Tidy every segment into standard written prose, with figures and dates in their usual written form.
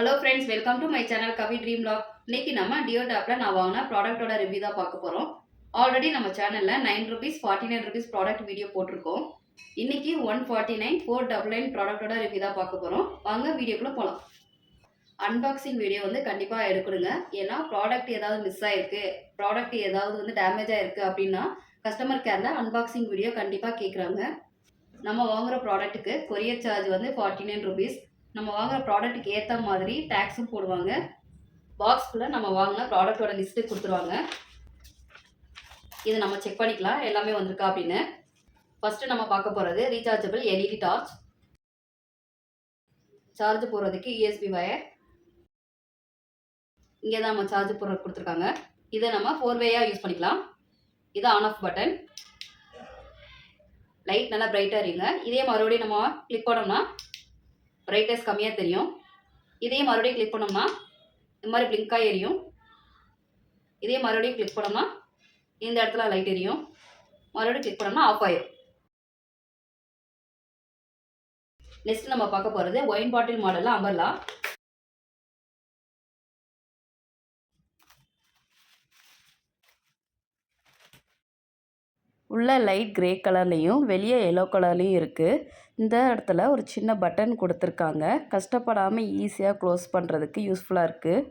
Hello friends, welcome to my channel Kavi dream log. இன்னைக்கு நம்ம deo டாப்ல நான் வாங்கின ப்ராடக்ட்டோட ரிவ்யூ தான் பார்க்க போறோம். ஆல்ரெடி நம்ம சேனல்ல 9 rupees 49 rupees ப்ராடக்ட் வீடியோ போட்டிருக்கோம். இன்னைக்கு 149 499 ப்ராடக்ட்டோட ரிவ்யூ தான் பார்க்க போறோம். வாங்க வீடியோக்குள்ள போலாம். அன்பாக்சிங் வீடியோ வந்து கண்டிப்பா எடுக்கணுங்க. ஏன்னா ப்ராடக்ட் ஏதாவது மிஸ் ஆயிருக்கு, ப்ராடக்ட் ஏதாவது வந்து டேமேஜ் ஆயிருக்கு அப்படின்னா கஸ்டமர் கேர்ல அன்பாக்சிங் வீடியோ கண்டிப்பா கேட்குறாங்க. நம்ம வாங்குற ப்ராடக்ட்டுக்கு கொரியர் சார்ஜ் வந்து 49 rupees. நம்ம வாங்குற ப்ராடக்ட்டுக்கு ஏற்ற மாதிரி டேக்ஸும் போடுவாங்க. பாக்ஸ்குள்ளே நம்ம வாங்கின ப்ராடக்ட்டோட லிஸ்ட்டு கொடுத்துருவாங்க. இதை நம்ம செக் பண்ணிக்கலாம் எல்லாமே வந்திருக்கா அப்படின்னு. ஃபஸ்ட்டு நம்ம பார்க்க போகிறது ரீசார்ஜபிள் எல்இடி டார்ச். சார்ஜ் போடுறதுக்கு யூஎஸ்பி வயர். இங்கே தான் நம்ம சார்ஜ் போடுற கொடுத்துருக்காங்க. இதை நம்ம 4-வேயாக யூஸ் பண்ணிக்கலாம். இது ஆன் ஆஃப் பட்டன். லைட் நல்லா பிரைட்டாக இருங்க. இதே மறுபடியும் நம்ம கிளிக் பண்ணோம்னா பிரைட்னஸ் கம்மியாக தெரியும். இதே மறுபடியும் கிளிக் பண்ணோம்னா இந்த மாதிரி பிளிங்காக எரியும். இதே மறுபடியும் கிளிக் பண்ணோம்னா இந்த இடத்துல லைட் எரியும். மறுபடியும் கிளிக் பண்ணோம்னா ஆஃப் ஆயிடும். நெக்ஸ்ட் நம்ம பார்க்க போகிறது ஒயின் பாட்டில் மாடலில் அம்பர்லா. உள்ள லைட் கிரே கலர்லேயும் வெளியே எல்லோ கலர்லேயும் இருக்குது. இந்த இடத்துல ஒரு சின்ன பட்டன் கொடுத்துருக்காங்க. கஷ்டப்படாமல் ஈஸியாக க்ளோஸ் பண்ணுறதுக்கு யூஸ்ஃபுல்லாக இருக்குது.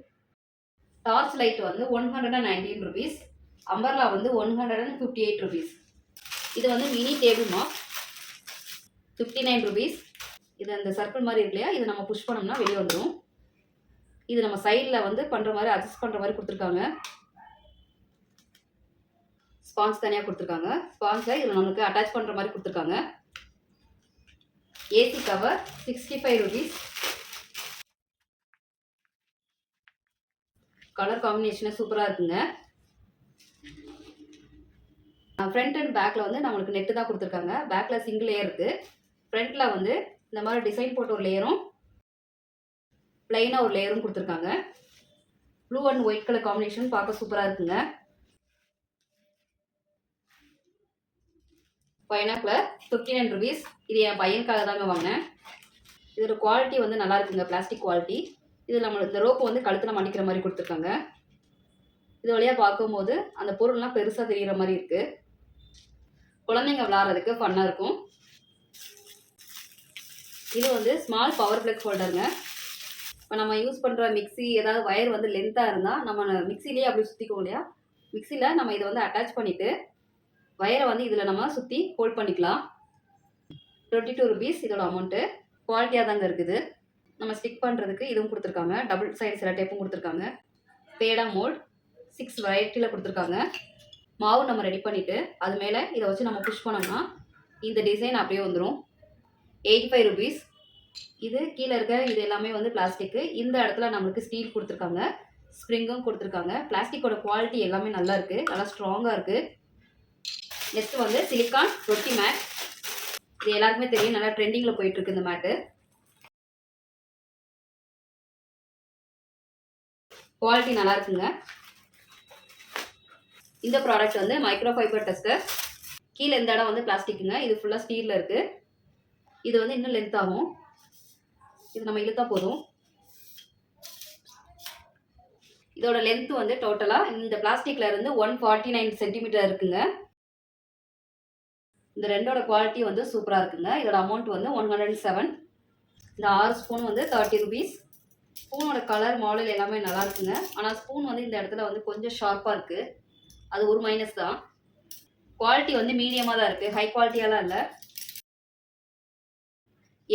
டார்ச் லைட் வந்து 119 rupees. அம்பர்லா வந்து 158 rupees. இது வந்து மினி டேபிள் மாப் 59 rupees. இது அந்த சர்க்கிள் மாதிரி இருக்கு இல்லையா, இதை நம்ம புஷ் பண்ணோம்னா வெளியே வந்துடும். இது நம்ம சைடில் வந்து பண்ணுற மாதிரி அட்ஜஸ்ட் பண்ணுற மாதிரி கொடுத்துருக்காங்க. ஸ்பான்ஸ் தனியாக கொடுத்துருக்காங்க. ஸ்பான்ஸை இதில் நம்மளுக்கு அட்டாச் பண்ணுற மாதிரி கொடுத்துருக்காங்க. AC cover 65 rupees. கலர் காம்பினேஷனே சூப்பராக இருக்குங்க. ஃப்ரண்ட் அண்ட் பேக்கில் வந்து நம்மளுக்கு நெட்டு தான் கொடுத்துருக்காங்க. பேக்கில் சிங்கிள் லேயர் இருக்குது. ஃப்ரண்ட்டில் வந்து இந்த மாதிரி டிசைன் போட்டு ஒரு லேயரும் பிளைனாக ஒரு லேயரும் கொடுத்துருக்காங்க. Blue and white colour combination பார்க்க சூப்பராக இருக்குங்க. Binocular 59 rupees. இது என் பையனுக்காக தாங்க வாங்கினேன். இதோட குவாலிட்டி வந்து நல்லா இருக்குங்க, பிளாஸ்டிக் குவாலிட்டி. இது நம்மளுக்கு இந்த ரோப்பு வந்து கழுத்தில் மடிக்கிற மாதிரி கொடுத்துருக்காங்க. இது வழியாக பார்க்கும்போது அந்த பொருள்லாம் பெருசாக தெரிகிற மாதிரி இருக்குது. குழந்தைங்க விளாட்றதுக்கு ஃபன்னாக இருக்கும். இது வந்து ஸ்மால் பவர் பிளக் ஹோல்டருங்க. இப்போ நம்ம யூஸ் பண்ணுற மிக்சி ஏதாவது வயர் வந்து லென்த்தாக இருந்தால் நம்ம மிக்சிலேயே அப்படி சுற்றிக்குவோம் இல்லையா, மிக்சியில் நம்ம இதை வந்து அட்டாச் பண்ணிவிட்டு வயரை வந்து இதில் நம்ம சுற்றி ஹோல்ட் பண்ணிக்கலாம். 22 rupees இதோட அமௌண்ட்டு. குவாலிட்டியாக தாங்க இருக்குது. நம்ம ஸ்டிக் பண்ணுறதுக்கு இதுவும் கொடுத்துருக்காங்க. டபுள் சைடு சில டேப்பும் கொடுத்துருக்காங்க. பேடா மோல்ட் 6 வெரைட்டியில் கொடுத்துருக்காங்க. மாவு நம்ம ரெடி பண்ணிவிட்டு அது மேலே இதை வச்சு நம்ம புஷ் பண்ணோம்னா இந்த டிசைன் அப்படியே வந்துடும். 85 rupees. இது கீழே இருக்க இது எல்லாமே வந்து பிளாஸ்டிக்கு. இந்த இடத்துல நம்மளுக்கு ஸ்டீல் கொடுத்துருக்காங்க, ஸ்ப்ரிங்கும் கொடுத்துருக்காங்க. பிளாஸ்டிக்கோட குவாலிட்டி எல்லாமே நல்லா இருக்குது, நல்லா ஸ்ட்ராங்காக இருக்குது. நெக்ஸ்ட் வந்து சிலிக்கான் ரொட்டி மேட். இது எல்லாருக்குமே தெரியும், நல்லா ட்ரெண்டிங்கில் போயிட்டுருக்கு இந்த மேட்டு. குவாலிட்டி நல்லா இருக்குங்க. இந்த ப்ராடக்ட் வந்து மைக்ரோ ஃபைபர் டெஸ்டர். கீழே இந்த இடம் வந்து பிளாஸ்டிக்குங்க, இது ஃபுல்லாக ஸ்டீலில் இருக்குது. இது வந்து இன்னும் லென்த் ஆகும். இது நம்ம இழுத்தா போதும். இதோட லென்த் வந்து டோட்டலாக இந்த பிளாஸ்டிக்ல இருந்து 149 சென்டிமீட்டர் இருக்குங்க. இந்த ரெண்டோட குவாலிட்டி வந்து சூப்பராக இருக்குங்க. இதோட அமௌண்ட் வந்து 107. இந்த 6 ஸ்பூன் வந்து 30 rupees. ஸ்பூனோட கலர் மாடல் எல்லாமே நல்லா இருக்குங்க. ஆனால் ஸ்பூன் வந்து இந்த இடத்துல வந்து கொஞ்சம் ஷார்ப்பாக இருக்குது. அது ஒரு மைனஸ் தான். குவாலிட்டி வந்து மீடியமாக தான் இருக்குது, ஹை குவாலிட்டியாலாம் இல்லை.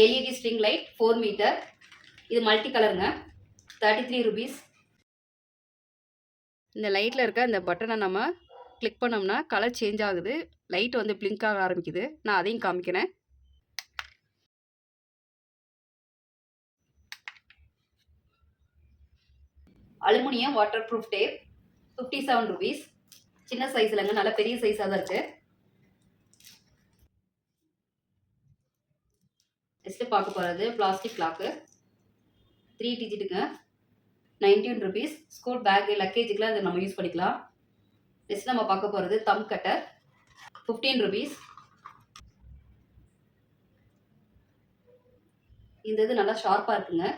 LED string light 4 metre. இது மல்டி கலருங்க. 33 rupees. இந்த லைட்டில் இருக்க இந்த பட்டனை நம்ம கிளிக் பண்ணோம்னா கலர் சேஞ்ச் ஆகுது. லைட் வந்து பிளிங்க் ஆக ஆரம்பிக்குது. நான் அதையும் காமிக்கிறேன். Aluminium waterproof tape 57 rupees. சின்ன சைஸ்லங்க, நல்ல பெரிய சைஸாக தான் இருக்குது. நெக்ஸ்ட்டு பார்க்க போகிறது பிளாஸ்டிக் லாக்கு 3 டிஜிட்டுங்க. 19 rupees. ஸ்கூல் பேக் லக்கேஜுக்குலாம் இதை நம்ம யூஸ் பண்ணிக்கலாம். நெக்ஸ்ட் நம்ம பார்க்க போகிறது தம் கட்டர் 15 rupees. இந்த இது நல்லா ஷார்ப்பாக இருக்குங்க.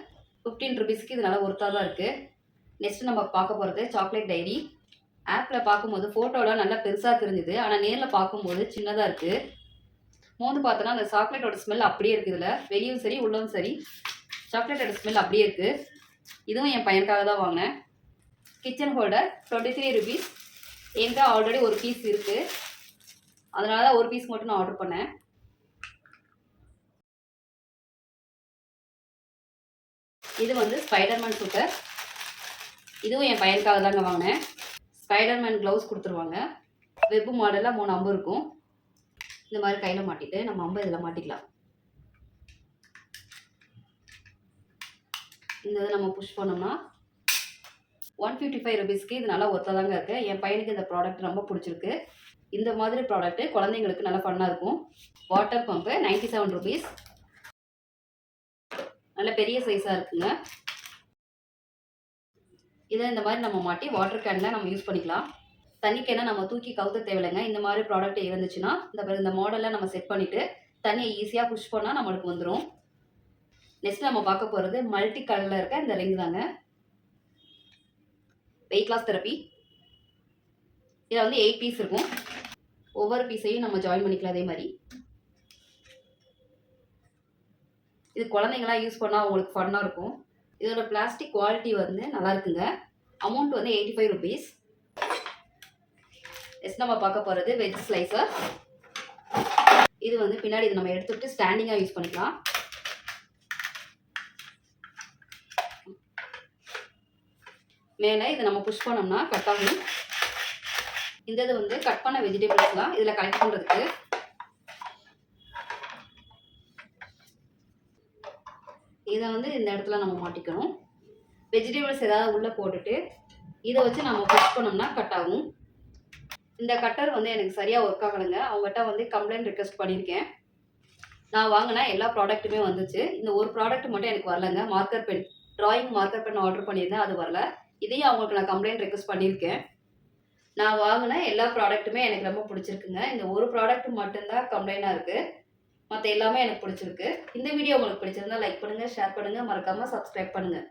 15 ருபீஸ்க்கு இது நல்லா ஒர்த்தாக தான் இருக்குது. நெக்ஸ்ட் நம்ம பார்க்க போகிறது சாக்லேட் டைரி. ஆப்பில் பார்க்கும்போது ஃபோட்டோவில் நல்லா பெருசாக தெரிஞ்சுது, ஆனால் நேரில் பார்க்கும்போது சின்னதாக இருக்குது. மோந்து பார்த்தோன்னா அந்த சாக்லேட்டோட ஸ்மெல் அப்படியே இருக்குது. இதில் வெளியும் சரி உள்ளவும் சரி சாக்லேட்டோட ஸ்மெல் அப்படியே இருக்குது. இதுவும் என் பையனுக்காக தான் வாங்கினேன். Kitchen holder 23 rupees. என்கிட்ட ஆல்ரெடி ஒரு பீஸ் இருக்குது, அதனால தான் ஒரு பீஸ் மட்டும் நான் ஆர்டர் பண்ணேன். இது வந்து ஸ்பைடர்மேன் சூப்பர். இதுவும் என் பையனுக்காக தாங்க வாங்கினேன். ஸ்பைடர்மேன் க்ளவுஸ் கொடுத்துருவாங்க. வெப் மாடலில் 3 அம்பு இருக்கும். இந்த மாதிரி கையில் மாட்டிட்டு நம்ம அம்பு இதில் மாட்டிக்கலாம். இந்த இதை நம்ம புஷ் பண்ணோம்னா 155 ருபீஸ்க்கு இது நல்லா ஒர்த்தாக தாங்க இருக்குது. என் பையனுக்கு இந்த ப்ராடக்ட் ரொம்ப பிடிச்சிருக்கு. இந்த மாதிரி ப்ராடக்ட்டு குழந்தைங்களுக்கு நல்லா ஃபன்னாக இருக்கும். Water pump 97 rupees. நல்ல பெரிய சைஸாக இருக்குங்க. இதை இந்த மாதிரி நம்ம மாட்டி வாட்டர் கேனில் நம்ம யூஸ் பண்ணிக்கலாம். தண்ணி கேனை நம்ம தூக்கி கவுத்த தேவையில்லைங்க. இந்த மாதிரி ப்ராடக்ட் இருந்துச்சுன்னா இந்த மாடலில் நம்ம செட் பண்ணிவிட்டு தண்ணியை ஈஸியாக புஷ் பண்ணால் நம்மளுக்கு வந்துடும். நெக்ஸ்ட் நம்ம பார்க்க போகிறது மல்டி கலரில் இருக்க இந்த ரிங் தாங்க. Weight loss therapy. இதில் வந்து 8 பீஸ் இருக்கும். ஒவ்வொரு பீஸையும் நம்ம ஜாயின் பண்ணிக்கலாம். அதே மாதிரி இது குழந்தைங்களாம் யூஸ் பண்ணால் அவங்களுக்கு ஃபன்னாக இருக்கும். இதோட பிளாஸ்டிக் குவாலிட்டி வந்து நல்லா இருக்குங்க. அமௌண்ட் வந்து 85 ருபீஸ். நெக்ஸ்ட் நம்ம பார்க்க போகிறது வெஜ் ஸ்லைசர். இது வந்து பின்னாடி இது நம்ம எடுத்துகிட்டு ஸ்டாண்டிங்காக யூஸ் பண்ணிக்கலாம். மேலே இதை நம்ம புஷ் பண்ணோம்னா கட் ஆகும். இந்த இது வந்து கட் பண்ண வெஜிடபிள்ஸ்லாம் இதில் கலெக்ட் பண்ணுறதுக்கு. இதை வந்து இந்த இடத்துல நம்ம மாட்டிக்கணும். வெஜிடபிள்ஸ் ஏதாவது உள்ளே போட்டுட்டு இதை வச்சு நம்ம புஷ் பண்ணோம்னா கட் ஆகும். இந்த கட்டர் வந்து எனக்கு சரியாக ஒர்க் ஆகலைங்க. அவங்ககிட்ட வந்து கம்ப்ளைண்ட் ரிக்வெஸ்ட் பண்ணியிருக்கேன். நான் வாங்கினா எல்லா ப்ராடக்ட்டுமே வந்துச்சு. இந்த ஒரு ப்ராடக்ட் மட்டும் எனக்கு வரலைங்க. Marker pen, drawing marker pen order பண்ணியிருந்தேன், அது வரல. இதையும் அவங்களுக்கு நான் கம்ப்ளைண்ட் ரிக்வெஸ்ட் பண்ணியிருக்கேன். நான் வாங்கின எல்லா ப்ராடக்ட்டுமே எனக்கு ரொம்ப பிடிச்சிருக்குங்க. இந்த ஒரு ப்ராடக்ட் மட்டும்தான் கம்ப்ளைண்டாக இருக்குது. மற்ற எல்லாமே எனக்கு பிடிச்சிருக்கு. இந்த வீடியோ உங்களுக்கு பிடிச்சிருந்தா லைக் பண்ணுங்கள், ஷேர் பண்ணுங்கள், மறக்காமல் சப்ஸ்கிரைப் பண்ணுங்கள்.